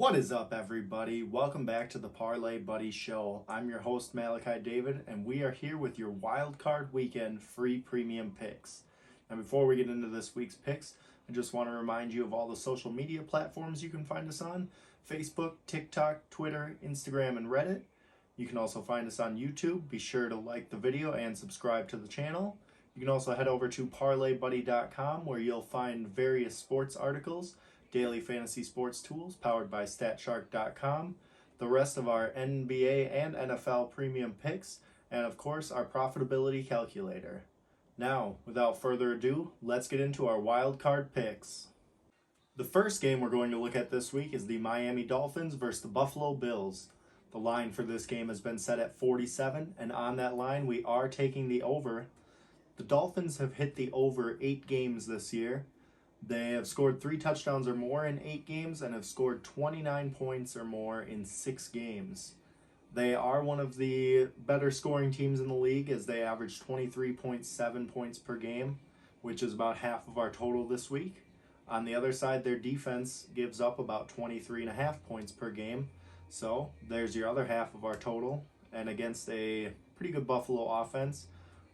What is up, everybody? Welcome back to the Parlay Buddy Show. I'm your host, Malachi David, and we are here with your Wild Card Weekend free premium picks. And before we get into this week's picks, I just want to remind you of all the social media platforms you can find us on: Facebook, TikTok, Twitter, Instagram, and Reddit. You can also find us on YouTube. Be sure to like the video and subscribe to the channel. You can also head over to parlaybuddy.com, where you'll find various sports articles, daily fantasy sports tools powered by statshark.com, the rest of our NBA and NFL premium picks, and of course our profitability calculator. Now, without further ado, let's get into our wild card picks. The first game we're going to look at this week is the Miami Dolphins versus the Buffalo Bills. The line for this game has been set at 47, and on that line we are taking the over. The Dolphins have hit the over 8 games this year. They have scored 3 touchdowns or more in 8 games and have scored 29 points or more in 6 games. They are one of the better scoring teams in the league, as they average 23.7 points per game, which is about half of our total this week. On the other side, their defense gives up about 23.5 points per game, so there's your other half of our total. And against a pretty good Buffalo offense,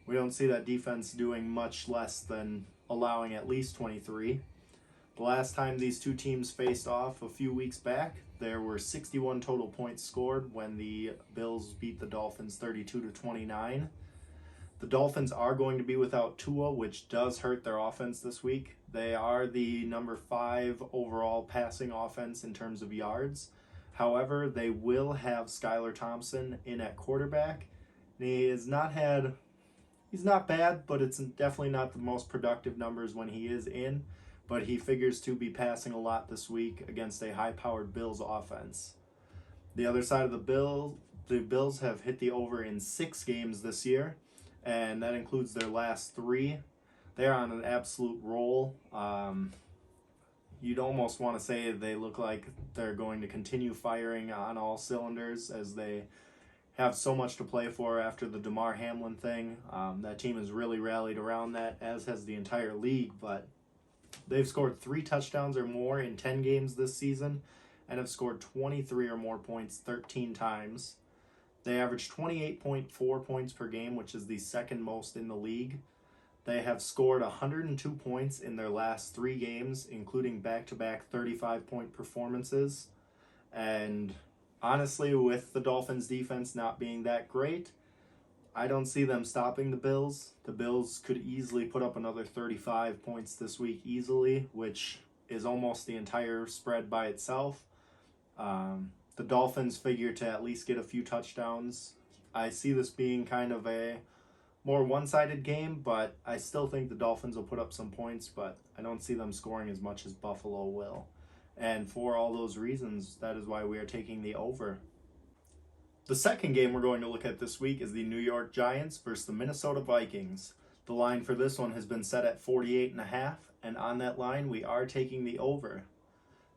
we don't see that defense doing much less than allowing at least 23. The last time these two teams faced off a few weeks back, there were 61 total points scored when the Bills beat the Dolphins 32-29. The Dolphins are going to be without Tua, which does hurt their offense this week. They are the number 5 overall passing offense in terms of yards. However, they will have Skylar Thompson in at quarterback. He's not bad, but it's definitely not the most productive numbers when he is in. But he figures to be passing a lot this week against a high-powered Bills offense. The other side of the Bills have hit the over in 6 games this year, and that includes their last 3. They're on an absolute roll. You'd almost want to say they look like they're going to continue firing on all cylinders, as they have so much to play for after the Damar Hamlin thing. That team has really rallied around that, as has the entire league, but they've scored 3 touchdowns or more in 10 games this season and have scored 23 or more points 13 times. They average 28.4 points per game, which is the second most in the league. They have scored 102 points in their last 3 games, including back-to-back 35-point performances. And honestly, with the Dolphins' defense not being that great, I don't see them stopping the Bills. The Bills could easily put up another 35 points this week easily, which is almost the entire spread by itself. The Dolphins figure to at least get a few touchdowns. I see this being kind of a more one-sided game, but I still think the Dolphins will put up some points, but I don't see them scoring as much as Buffalo will. And for all those reasons, that is why we are taking the over. The second game we're going to look at this week is the New York Giants versus the Minnesota Vikings. The line for this one has been set at 48.5, and on that line we are taking the over.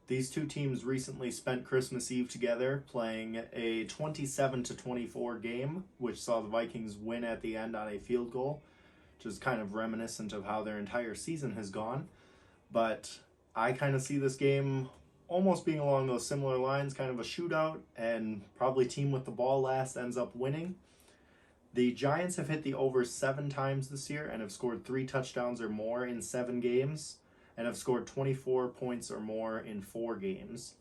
These two teams recently spent Christmas Eve together playing a 27-24 game, which saw the Vikings win at the end on a field goal, which is kind of reminiscent of how their entire season has gone. But I kind of see this game almost being along those similar lines, kind of a shootout, and probably team with the ball last ends up winning. The Giants have hit the over 7 times this year and have scored 3 touchdowns or more in 7 games, and have scored 24 points or more in 4 games.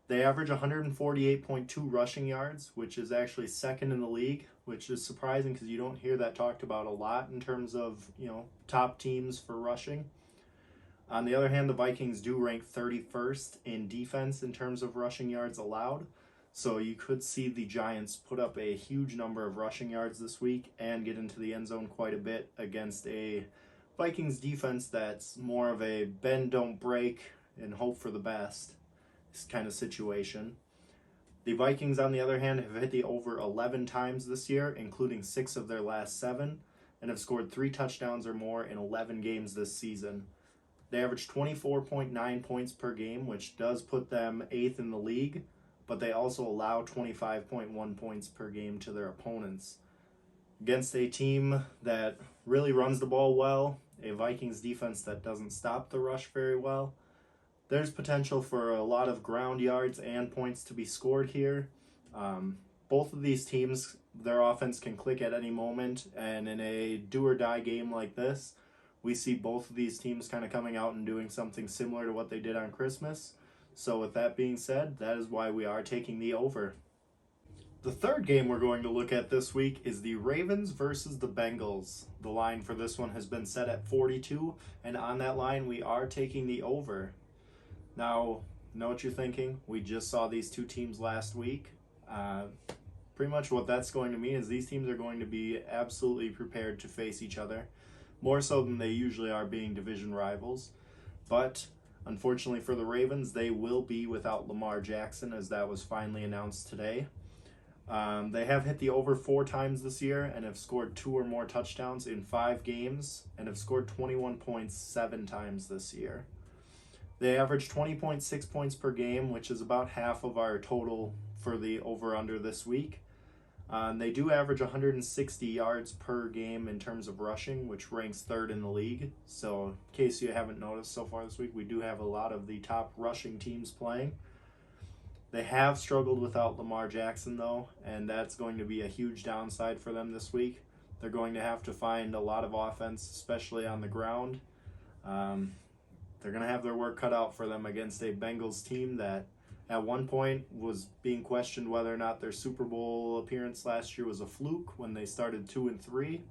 They average 148.2 rushing yards, which is actually second in the league, which is surprising because you don't hear that talked about a lot in terms of, top teams for rushing. On the other hand, the Vikings do rank 31st in defense in terms of rushing yards allowed, so you could see the Giants put up a huge number of rushing yards this week and get into the end zone quite a bit against a Vikings defense that's more of a bend, don't break, and hope for the best kind of situation. The Vikings, on the other hand, have hit the over 11 times this year, including 6 of their last 7, and have scored 3 touchdowns or more in 11 games this season. They average 24.9 points per game, which does put them 8th in the league, but they also allow 25.1 points per game to their opponents. Against a team that really runs the ball well, a Vikings defense that doesn't stop the rush very well, There's potential for a lot of ground yards and points to be scored here. Both of these teams, their offense can click at any moment, and in a do or die game like this, we see both of these teams kind of coming out and doing something similar to what they did on Christmas. So with that being said, that is why we are taking the over. The third game we're going to look at this week is the Ravens versus the Bengals. The line for this one has been set at 42, and on that line we are taking the over. Now, know what you're thinking? We just saw these two teams last week. Pretty much what that's going to mean is these teams are going to be absolutely prepared to face each other, more so than they usually are being division rivals. But unfortunately for the Ravens, they will be without Lamar Jackson, as that was finally announced today. They have hit the over 4 times this year and have scored 2 or more touchdowns in 5 games and have scored 21 points 7 times this year. They average 20.6 points per game, which is about half of our total for the over-under this week. They do average 160 yards per game in terms of rushing, which ranks 3rd in the league. So in case you haven't noticed so far this week, we do have a lot of the top rushing teams playing. They have struggled without Lamar Jackson, though, and that's going to be a huge downside for them this week. They're going to have to find a lot of offense, especially on the ground. They're going to have their work cut out for them against a Bengals team that at one point was being questioned whether or not their Super Bowl appearance last year was a fluke when they started 2-3.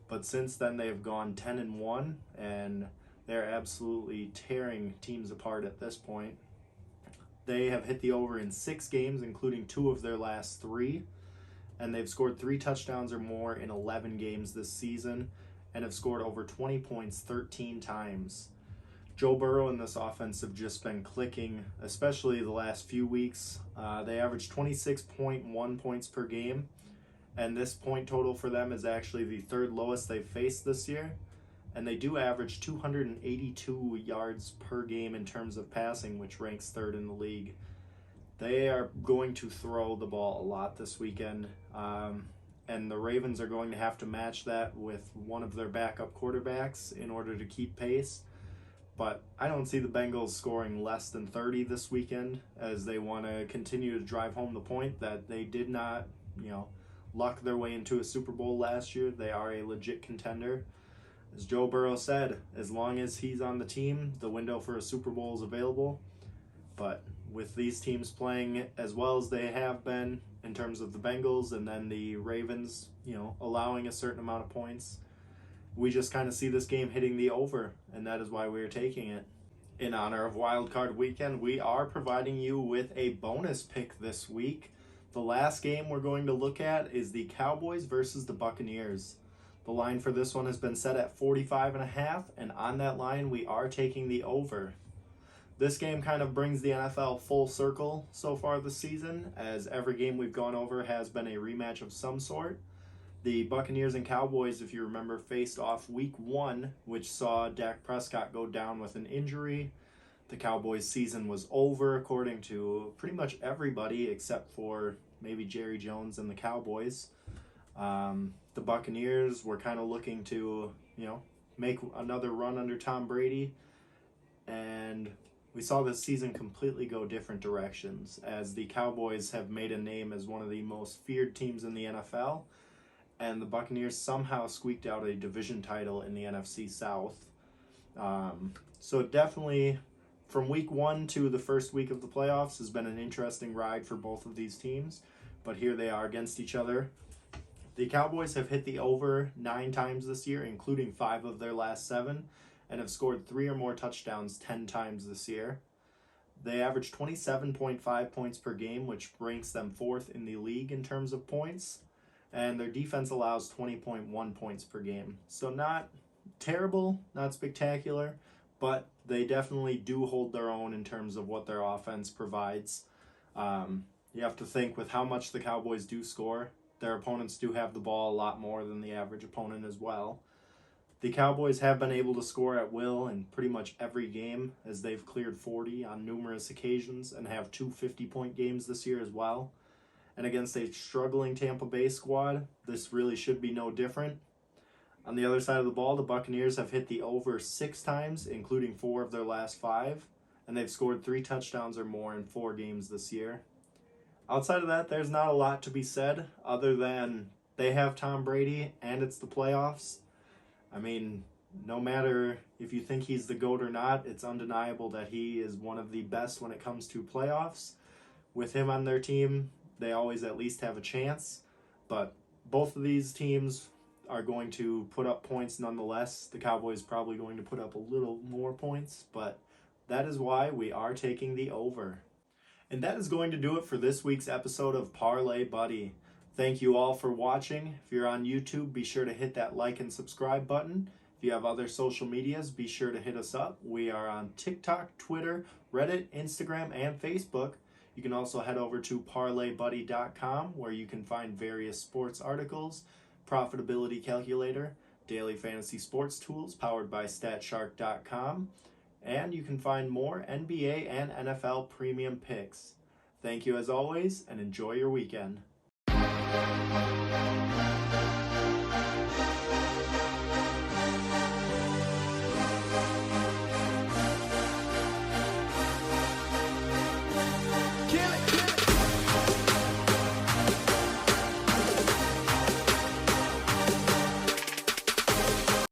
But since then they've gone 10-1, and they're absolutely tearing teams apart at this point. They have hit the over in 6 games, including 2 of their last 3. And they've scored 3 touchdowns or more in 11 games this season and have scored over 20 points 13 times. Joe Burrow and this offense have just been clicking, especially the last few weeks. They average 26.1 points per game, and this point total for them is actually the 3rd lowest they've faced this year. And they do average 282 yards per game in terms of passing, which ranks 3rd in the league. They are going to throw the ball a lot this weekend, and the Ravens are going to have to match that with one of their backup quarterbacks in order to keep pace. But I don't see the Bengals scoring less than 30 this weekend, as they want to continue to drive home the point that they did not, luck their way into a Super Bowl last year. They are a legit contender. As Joe Burrow said, as long as he's on the team, the window for a Super Bowl is available. But with these teams playing as well as they have been in terms of the Bengals and then the Ravens, allowing a certain amount of points, we just kind of see this game hitting the over, and that is why we're taking it. In honor of Wild Card Weekend, we are providing you with a bonus pick this week. The last game we're going to look at is the Cowboys versus the Buccaneers. The line for this one has been set at 45.5, and on that line we are taking the over. This game kind of brings the NFL full circle so far this season, as every game we've gone over has been a rematch of some sort. The Buccaneers and Cowboys, if you remember, faced off week 1, which saw Dak Prescott go down with an injury. The Cowboys' season was over, according to pretty much everybody except for maybe Jerry Jones and the Cowboys. The Buccaneers were kind of looking to, make another run under Tom Brady. And we saw this season completely go different directions, as the Cowboys have made a name as one of the most feared teams in the NFL. And the Buccaneers somehow squeaked out a division title in the NFC South. So definitely, from week 1 to the first week of the playoffs has been an interesting ride for both of these teams. But here they are against each other. The Cowboys have hit the over 9 times this year, including 5 of their last 7, and have scored 3 or more touchdowns 10 times this year. They average 27.5 points per game, which ranks them 4th in the league in terms of points. And their defense allows 20.1 points per game. So not terrible, not spectacular, but they definitely do hold their own in terms of what their offense provides. You have to think with how much the Cowboys do score, their opponents do have the ball a lot more than the average opponent as well. The Cowboys have been able to score at will in pretty much every game, as they've cleared 40 on numerous occasions and have 2 50-point games this year as well. And against a struggling Tampa Bay squad, this really should be no different. On the other side of the ball, the Buccaneers have hit the over 6 times, including 4 of their last 5, and they've scored 3 touchdowns or more in 4 games this year. Outside of that, there's not a lot to be said other than they have Tom Brady and it's the playoffs. I mean, no matter if you think he's the GOAT or not, it's undeniable that he is one of the best when it comes to playoffs. With him on their team, they always at least have a chance. But both of these teams are going to put up points nonetheless. The Cowboys probably going to put up a little more points, but that is why we are taking the over. And that is going to do it for this week's episode of Parlay Buddy. Thank you all for watching. If you're on YouTube, be sure to hit that like and subscribe button. If you have other social medias, be sure to hit us up. We are on TikTok, Twitter, Reddit, Instagram, and Facebook. You can also head over to parlaybuddy.com where you can find various sports articles, profitability calculator, daily fantasy sports tools powered by statshark.com, and you can find more NBA and NFL premium picks. Thank you as always, and enjoy your weekend.